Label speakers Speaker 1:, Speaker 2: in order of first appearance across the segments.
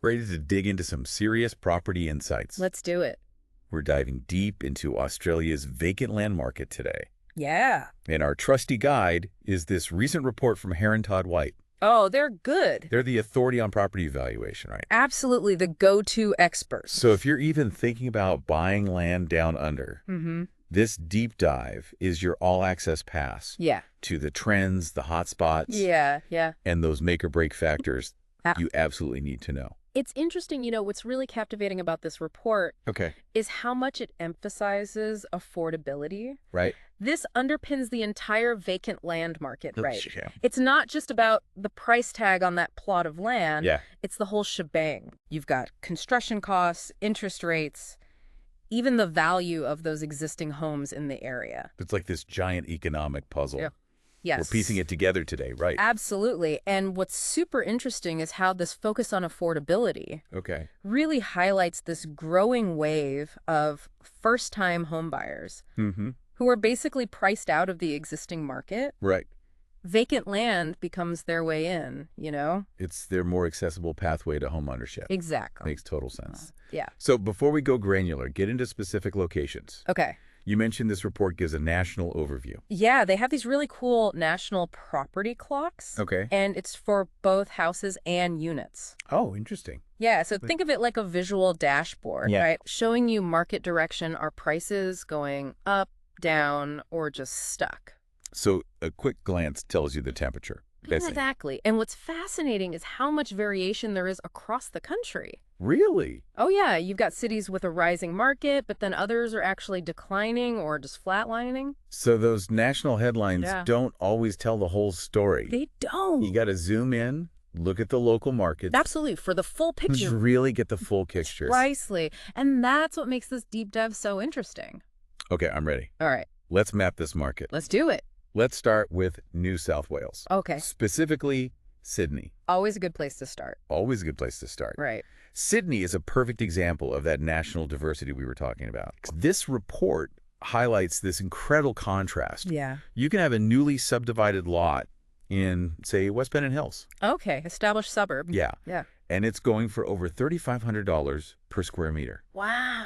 Speaker 1: Ready to dig into some serious property insights?
Speaker 2: Let's do it.
Speaker 1: We're diving deep into Australia's vacant land market today.
Speaker 2: Yeah.
Speaker 1: And our trusty guide is this recent report from Herron, Todd White.
Speaker 2: Oh, they're good.
Speaker 1: They're the authority on property valuation, right?
Speaker 2: Absolutely the go-to experts.
Speaker 1: So if you're even thinking about buying land down under, this deep dive is your all-access pass
Speaker 2: Yeah.
Speaker 1: to the trends, the hot spots,
Speaker 2: Yeah.
Speaker 1: and those make-or-break factors
Speaker 2: Ah.
Speaker 1: you absolutely need to know.
Speaker 2: It's interesting, what's really captivating about this report
Speaker 1: Okay.
Speaker 2: is how much it emphasizes affordability.
Speaker 1: Right?
Speaker 2: This underpins the entire vacant land market, right?
Speaker 1: Yeah.
Speaker 2: It's not just about the price tag on that plot of land.
Speaker 1: Yeah.
Speaker 2: It's the whole shebang. You've got construction costs, interest rates, even the value of those existing homes in the area.
Speaker 1: It's like this giant economic puzzle.
Speaker 2: Yeah. Yes.
Speaker 1: We're piecing it together today, right?
Speaker 2: Absolutely. And what's super interesting is how this focus on affordability
Speaker 1: Okay.
Speaker 2: really highlights this growing wave of first-time homebuyers who are basically priced out of the existing market.
Speaker 1: Right.
Speaker 2: Vacant land becomes their way in,
Speaker 1: It's their more accessible pathway to home ownership.
Speaker 2: Exactly.
Speaker 1: Makes total sense.
Speaker 2: Yeah.
Speaker 1: So before we go granular, get into specific locations.
Speaker 2: Okay.
Speaker 1: You mentioned this report gives a national overview.
Speaker 2: Yeah, they have these really cool national property clocks.
Speaker 1: Okay.
Speaker 2: And it's for both houses and units.
Speaker 1: Oh, interesting.
Speaker 2: Yeah, so think of it like a visual dashboard,
Speaker 1: Yeah.
Speaker 2: right? Showing you market direction. Are prices going up, down, or just stuck?
Speaker 1: So a quick glance tells you the temperature.
Speaker 2: Exactly. And what's fascinating is how much variation there is across the country.
Speaker 1: Really?
Speaker 2: Oh, yeah. You've got cities with a rising market, but then others are actually declining or just flatlining.
Speaker 1: So those national headlines don't always tell the whole story.
Speaker 2: They don't.
Speaker 1: You got to zoom in, look at the local markets.
Speaker 2: Absolutely. For the full
Speaker 1: To
Speaker 2: picture.
Speaker 1: really get the full picture.
Speaker 2: Precisely. And that's what makes this deep dive so interesting.
Speaker 1: Okay, I'm ready.
Speaker 2: All right.
Speaker 1: Let's map this market.
Speaker 2: Let's do it.
Speaker 1: Let's start with New South Wales.
Speaker 2: Okay.
Speaker 1: Specifically, Sydney.
Speaker 2: Always a good place to start.
Speaker 1: Always a good place to start.
Speaker 2: Right.
Speaker 1: Sydney is a perfect example of that national diversity we were talking about. This report highlights this incredible contrast.
Speaker 2: Yeah.
Speaker 1: You can have a newly subdivided lot in, say, West Pennant Hills.
Speaker 2: Okay. Established suburb.
Speaker 1: Yeah.
Speaker 2: Yeah.
Speaker 1: And it's going for over $3,500 per square meter.
Speaker 2: Wow.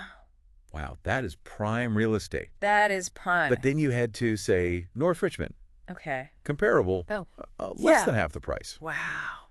Speaker 1: Wow, that is prime real estate.
Speaker 2: That is prime.
Speaker 1: But then you head to, say, North Richmond.
Speaker 2: Okay.
Speaker 1: Comparable.
Speaker 2: Oh.
Speaker 1: Less than half the price.
Speaker 2: Wow.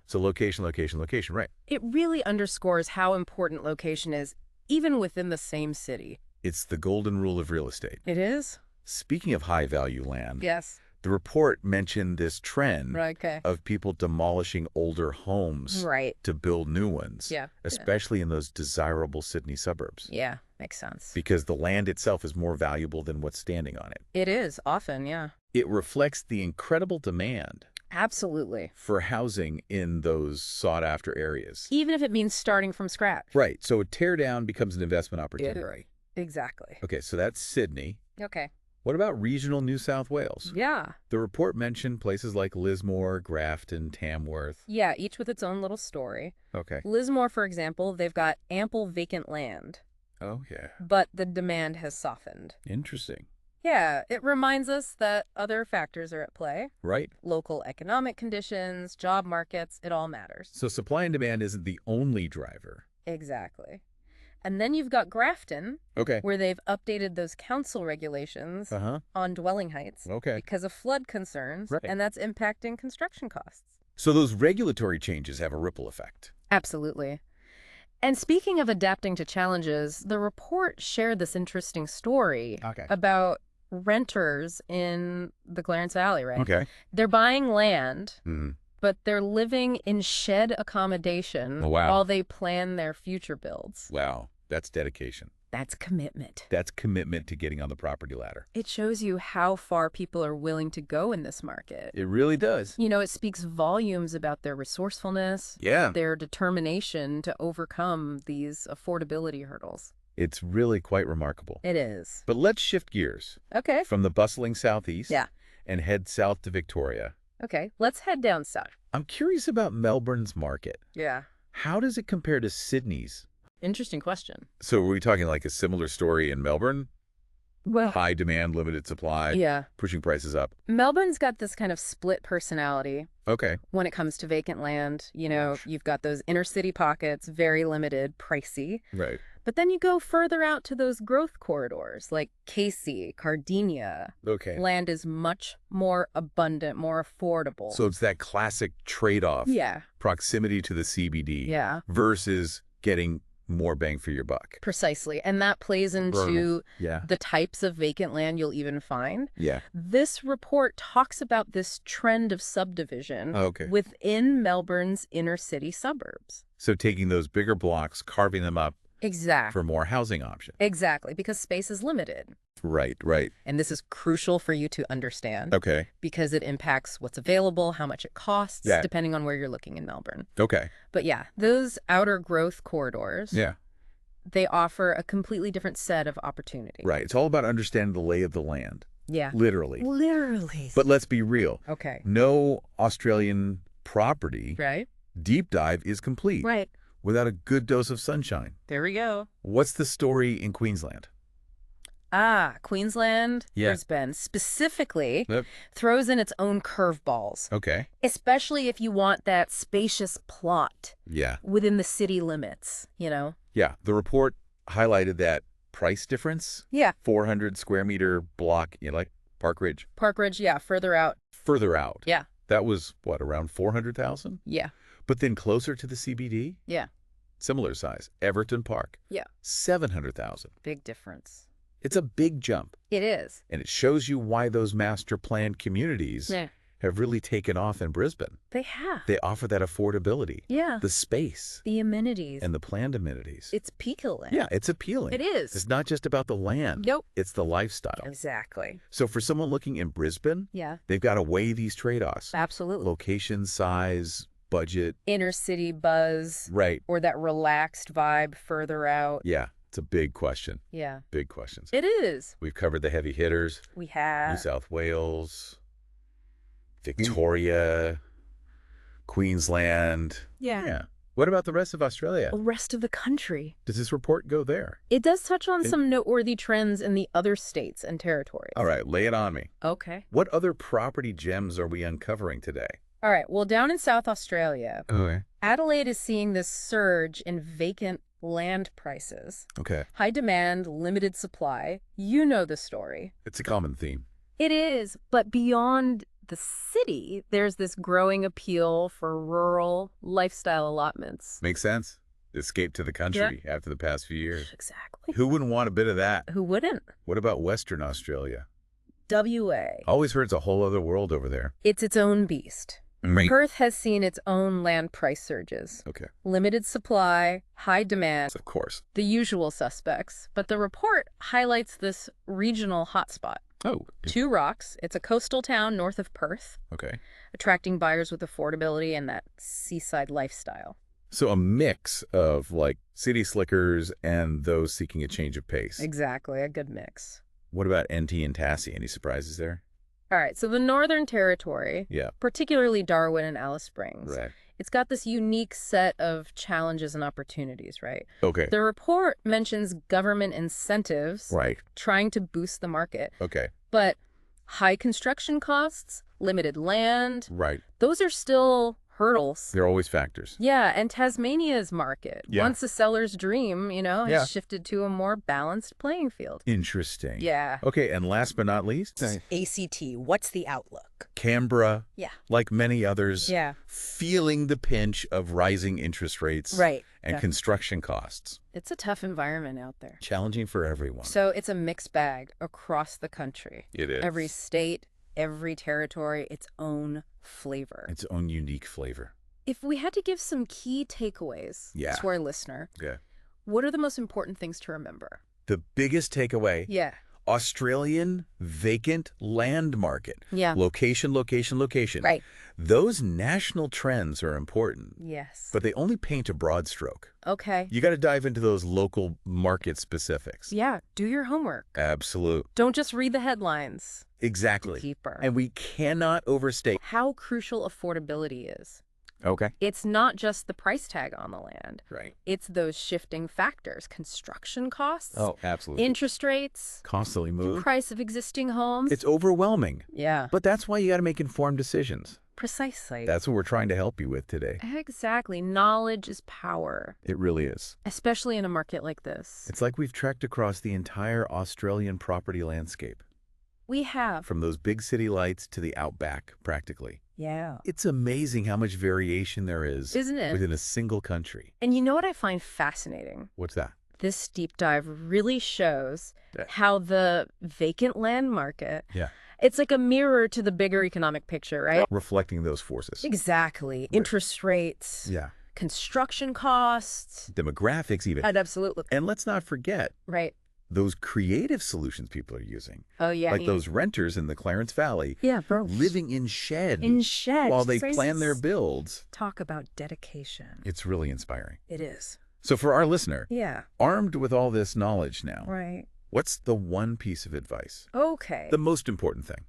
Speaker 1: So location, location, location, right.
Speaker 2: It really underscores how important location is, even within the same city.
Speaker 1: It's the golden rule of real estate.
Speaker 2: It is?
Speaker 1: Speaking of high-value land,
Speaker 2: Yes.
Speaker 1: the report mentioned this trend
Speaker 2: Right, okay.
Speaker 1: of people demolishing older homes
Speaker 2: Right.
Speaker 1: to build new ones,
Speaker 2: Yeah.
Speaker 1: especially in those desirable Sydney suburbs,
Speaker 2: Yeah. Makes sense.
Speaker 1: because the land itself is more valuable than what's standing on it.
Speaker 2: It is, often, yeah.
Speaker 1: It reflects the incredible demand
Speaker 2: Absolutely.
Speaker 1: for housing in those sought-after areas.
Speaker 2: Even if it means starting from scratch.
Speaker 1: Right, so a teardown becomes an investment opportunity.
Speaker 2: Right. Exactly.
Speaker 1: Okay, so that's Sydney.
Speaker 2: Okay.
Speaker 1: What about regional New South Wales?
Speaker 2: Yeah.
Speaker 1: The report mentioned places like Lismore, Grafton, Tamworth.
Speaker 2: Yeah, each with its own little story.
Speaker 1: Okay.
Speaker 2: Lismore, for example, they've got ample vacant land,
Speaker 1: Oh, yeah.
Speaker 2: but the demand has softened.
Speaker 1: Interesting.
Speaker 2: Yeah, it reminds us that other factors are at play.
Speaker 1: Right.
Speaker 2: Local economic conditions, job markets, it all matters.
Speaker 1: So supply and demand isn't the only driver.
Speaker 2: Exactly. And then you've got Grafton,
Speaker 1: Okay.
Speaker 2: where they've updated those council regulations on dwelling heights
Speaker 1: Okay.
Speaker 2: because of flood concerns,
Speaker 1: Right.
Speaker 2: and that's impacting construction costs.
Speaker 1: So those regulatory changes have a ripple effect.
Speaker 2: Absolutely. And speaking of adapting to challenges, the report shared this interesting story about renters in the Clarence Valley, right?
Speaker 1: Okay.
Speaker 2: They're buying land,
Speaker 1: Mm-hmm.
Speaker 2: but they're living in shed accommodation
Speaker 1: Oh, wow.
Speaker 2: while they plan their future builds.
Speaker 1: Wow. That's dedication.
Speaker 2: That's commitment.
Speaker 1: That's commitment to getting on the property ladder.
Speaker 2: It shows you how far people are willing to go in this market.
Speaker 1: It really does.
Speaker 2: It speaks volumes about their resourcefulness,
Speaker 1: Yeah.
Speaker 2: their determination to overcome these affordability hurdles.
Speaker 1: It's really quite remarkable.
Speaker 2: It is.
Speaker 1: But let's shift gears
Speaker 2: Okay.
Speaker 1: from the bustling southeast
Speaker 2: Yeah.
Speaker 1: and head south to Victoria.
Speaker 2: Okay. Let's head down south.
Speaker 1: I'm curious about Melbourne's market.
Speaker 2: Yeah.
Speaker 1: How does it compare to Sydney's?
Speaker 2: Interesting question.
Speaker 1: So are we talking like a similar story in Melbourne?
Speaker 2: Well,
Speaker 1: high demand, limited supply,
Speaker 2: yeah.
Speaker 1: pushing prices up.
Speaker 2: Melbourne's got this kind of split personality
Speaker 1: Okay.
Speaker 2: when it comes to vacant land. You know, you've got those inner city pockets, very limited, pricey.
Speaker 1: Right.
Speaker 2: But then you go further out to those growth corridors like Casey, Cardinia.
Speaker 1: Okay.
Speaker 2: Land is much more abundant, more affordable.
Speaker 1: So it's that classic trade-off.
Speaker 2: Yeah.
Speaker 1: Proximity to the CBD versus getting more bang for your buck.
Speaker 2: Precisely. And that plays into the types of vacant land you'll even find.
Speaker 1: Yeah.
Speaker 2: This report talks about this trend of subdivision within Melbourne's inner city suburbs.
Speaker 1: So taking those bigger blocks, carving them up for more housing options.
Speaker 2: Exactly, because space is limited.
Speaker 1: Right.
Speaker 2: And this is crucial for you to understand.
Speaker 1: Okay.
Speaker 2: Because it impacts what's available, how much it costs, depending on where you're looking in Melbourne.
Speaker 1: Okay.
Speaker 2: But yeah, those outer growth corridors, they offer a completely different set of opportunity.
Speaker 1: Right. It's all about understanding the lay of the land.
Speaker 2: Yeah.
Speaker 1: Literally.
Speaker 2: Literally.
Speaker 1: But let's be real.
Speaker 2: Okay.
Speaker 1: No Australian property deep dive is complete.
Speaker 2: Right.
Speaker 1: Without a good dose of sunshine.
Speaker 2: There we go.
Speaker 1: What's the story in Queensland?
Speaker 2: Queensland, Brisbane, specifically throws in its own curveballs.
Speaker 1: Okay.
Speaker 2: Especially if you want that spacious plot within the city limits, you know?
Speaker 1: Yeah. The report highlighted that price difference.
Speaker 2: Yeah.
Speaker 1: 400 square meter block, like Park Ridge.
Speaker 2: Park Ridge, further out.
Speaker 1: Further out.
Speaker 2: Yeah.
Speaker 1: That was, what, around 400,000?
Speaker 2: Yeah.
Speaker 1: But then closer to the CBD?
Speaker 2: Yeah.
Speaker 1: Similar size. Everton Park.
Speaker 2: Yeah.
Speaker 1: 700,000.
Speaker 2: Big difference.
Speaker 1: It's a big jump.
Speaker 2: It is.
Speaker 1: And it shows you why those master planned communities have really taken off in Brisbane.
Speaker 2: They have.
Speaker 1: They offer that affordability.
Speaker 2: Yeah.
Speaker 1: The space.
Speaker 2: The amenities.
Speaker 1: And the planned amenities.
Speaker 2: It's appealing.
Speaker 1: Yeah, it's appealing.
Speaker 2: It is.
Speaker 1: It's not just about the land.
Speaker 2: Nope.
Speaker 1: It's the lifestyle.
Speaker 2: Exactly.
Speaker 1: So for someone looking in Brisbane, they've got to weigh these trade-offs.
Speaker 2: Absolutely.
Speaker 1: Location, size, budget.
Speaker 2: Inner city buzz.
Speaker 1: Right.
Speaker 2: Or that relaxed vibe further out.
Speaker 1: Yeah. It's a big question.
Speaker 2: Yeah.
Speaker 1: Big questions.
Speaker 2: It is.
Speaker 1: We've covered the heavy hitters.
Speaker 2: We have.
Speaker 1: New South Wales, Victoria, Queensland.
Speaker 2: Yeah.
Speaker 1: What about the rest of Australia?
Speaker 2: The rest of the country.
Speaker 1: Does this report go there?
Speaker 2: It does touch on some noteworthy trends in the other states and territories.
Speaker 1: All right, lay it on me.
Speaker 2: Okay.
Speaker 1: What other property gems are we uncovering today?
Speaker 2: All right, well, down in South Australia, Adelaide is seeing this surge in vacant land prices.
Speaker 1: Okay.
Speaker 2: High demand, limited supply. You know the story.
Speaker 1: It's a common theme.
Speaker 2: It is, but beyond the city, there's this growing appeal for rural lifestyle allotments.
Speaker 1: Makes sense. Escape to the country after the past few years.
Speaker 2: Exactly.
Speaker 1: Who wouldn't want a bit of that?
Speaker 2: Who wouldn't?
Speaker 1: What about Western Australia?
Speaker 2: WA.
Speaker 1: Always heard it's a whole other world over there.
Speaker 2: It's its own beast. Perth has seen its own land price surges.
Speaker 1: Okay.
Speaker 2: Limited supply, high demand.
Speaker 1: Of course.
Speaker 2: The usual suspects. But the report highlights this regional hotspot.
Speaker 1: Oh.
Speaker 2: Two Rocks. It's a coastal town north of Perth.
Speaker 1: Okay.
Speaker 2: Attracting buyers with affordability and that seaside lifestyle.
Speaker 1: So a mix of like city slickers and those seeking a change of pace.
Speaker 2: Exactly. A good mix.
Speaker 1: What about NT and Tassie? Any surprises there?
Speaker 2: All right, so the Northern Territory, particularly Darwin and Alice Springs, it's got this unique set of challenges and opportunities, right?
Speaker 1: Okay.
Speaker 2: The report mentions government incentives trying to boost the market.
Speaker 1: Okay.
Speaker 2: But high construction costs, limited land, those are still hurdles.
Speaker 1: They're always factors.
Speaker 2: Yeah, and Tasmania's market, once a seller's dream, has shifted to a more balanced playing field.
Speaker 1: Interesting.
Speaker 2: Yeah.
Speaker 1: Okay, and last but not least?
Speaker 3: ACT, what's the outlook?
Speaker 1: Canberra, like many others, feeling the pinch of rising interest rates and construction costs.
Speaker 2: It's a tough environment out there.
Speaker 1: Challenging for everyone.
Speaker 2: So it's a mixed bag across the country.
Speaker 1: It is.
Speaker 2: Every state, every territory, its own flavor.
Speaker 1: Its own unique flavor.
Speaker 2: If we had to give some key takeaways to our listener, what are the most important things to remember?
Speaker 1: The biggest takeaway, Australian vacant land market.
Speaker 2: Yeah.
Speaker 1: Location, location, location.
Speaker 2: Right.
Speaker 1: Those national trends are important.
Speaker 2: Yes.
Speaker 1: But they only paint a broad stroke.
Speaker 2: Okay.
Speaker 1: You got to dive into those local market specifics.
Speaker 2: Yeah. Do your homework.
Speaker 1: Absolute.
Speaker 2: Don't just read the headlines.
Speaker 1: Exactly.
Speaker 2: Deeper.
Speaker 1: And we cannot overstate
Speaker 2: how crucial affordability is.
Speaker 1: Okay.
Speaker 2: It's not just the price tag on the land.
Speaker 1: Right.
Speaker 2: It's those shifting factors, construction costs,
Speaker 1: Oh, absolutely.
Speaker 2: interest rates,
Speaker 1: Constantly move.
Speaker 2: price of existing homes.
Speaker 1: It's overwhelming.
Speaker 2: Yeah,
Speaker 1: But that's why you got to make informed decisions.
Speaker 2: precisely.
Speaker 1: That's what we're trying to help you with today.
Speaker 2: Exactly. Knowledge is power,
Speaker 1: It really is.
Speaker 2: especially in a market like this.
Speaker 1: It's like we've trekked across the entire Australian property landscape,
Speaker 2: We have.
Speaker 1: from those big city lights to the outback, practically.
Speaker 2: Yeah.
Speaker 1: It's amazing how much variation there is,
Speaker 2: Isn't it?
Speaker 1: within a single country.
Speaker 2: And you know what I find fascinating?
Speaker 1: What's that?
Speaker 2: This deep dive really shows
Speaker 1: Yeah.
Speaker 2: how the vacant land market,
Speaker 1: Yeah.
Speaker 2: it's like a mirror to the bigger economic picture, right?
Speaker 1: Reflecting those forces.
Speaker 2: Exactly. Interest rates,
Speaker 1: Yeah.
Speaker 2: construction costs.
Speaker 1: Demographics even.
Speaker 2: Absolutely.
Speaker 1: And let's not forget
Speaker 2: Right.
Speaker 1: those creative solutions people are using.
Speaker 2: Oh, yeah.
Speaker 1: Like those renters in the Clarence Valley
Speaker 2: Yeah, bro.
Speaker 1: living in sheds
Speaker 2: In sheds.
Speaker 1: while they
Speaker 2: This
Speaker 1: plan their
Speaker 2: is-
Speaker 1: builds.
Speaker 2: Talk about dedication.
Speaker 1: It's really inspiring.
Speaker 2: It is.
Speaker 1: So for our listener,
Speaker 2: Yeah.
Speaker 1: armed with all this knowledge now,
Speaker 2: Right.
Speaker 1: what's the one piece of advice?
Speaker 2: Okay.
Speaker 1: The most important thing.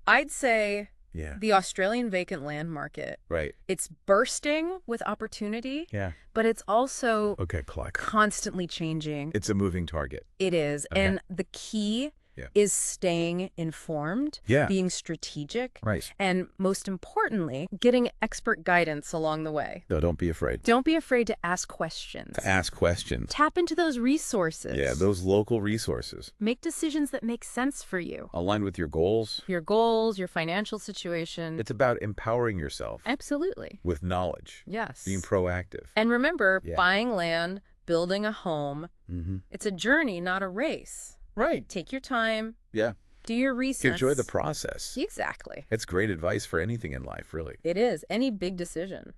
Speaker 2: I'd say
Speaker 1: Yeah.
Speaker 2: the Australian vacant land market,
Speaker 1: Right.
Speaker 2: it's bursting with opportunity,
Speaker 1: Yeah.
Speaker 2: but it's also
Speaker 1: Okay, clock.
Speaker 2: constantly changing.
Speaker 1: It's a moving target.
Speaker 2: It is.
Speaker 1: Okay.
Speaker 2: And the key
Speaker 1: Yeah.
Speaker 2: is staying informed,
Speaker 1: Yeah.
Speaker 2: being strategic,
Speaker 1: Right.
Speaker 2: and most importantly, getting expert guidance along the way.
Speaker 1: No, don't be afraid
Speaker 2: Don't be afraid to ask questions.
Speaker 1: to ask questions.
Speaker 2: Tap into those resources.
Speaker 1: Yeah, those local resources.
Speaker 2: Make decisions that make sense for you.
Speaker 1: Aligned with your goals.
Speaker 2: Your goals, your financial situation.
Speaker 1: It's about empowering yourself
Speaker 2: Absolutely.
Speaker 1: with knowledge,
Speaker 2: Yes.
Speaker 1: being proactive.
Speaker 2: And remember,
Speaker 1: Yeah.
Speaker 2: buying land, building a home,
Speaker 1: Mm-hmm.
Speaker 2: it's a journey, not a race.
Speaker 1: Right.
Speaker 2: Take your time.
Speaker 1: Yeah.
Speaker 2: Do your research.
Speaker 1: Enjoy the process.
Speaker 2: Exactly.
Speaker 1: It's great advice for anything in life, really.
Speaker 2: It is. Any big decision.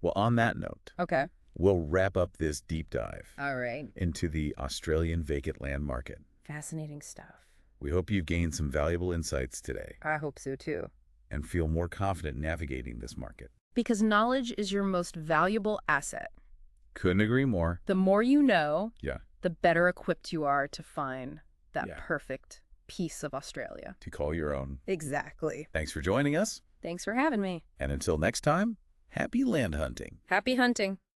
Speaker 1: Well, on that note,
Speaker 2: Okay.
Speaker 1: we'll wrap up this deep dive
Speaker 2: All right.
Speaker 1: into the Australian vacant land market.
Speaker 2: Fascinating stuff.
Speaker 1: We hope you've gained some valuable insights today
Speaker 2: I hope so too.
Speaker 1: and feel more confident navigating this market.
Speaker 2: Because knowledge is your most valuable asset.
Speaker 1: Couldn't agree more.
Speaker 2: The more you know,
Speaker 1: Yeah.
Speaker 2: the better equipped you are to find that
Speaker 1: Yeah.
Speaker 2: perfect piece of Australia.
Speaker 1: To call your own.
Speaker 2: Exactly.
Speaker 1: Thanks for joining us.
Speaker 2: Thanks for having me.
Speaker 1: And until next time, happy land hunting.
Speaker 2: Happy hunting.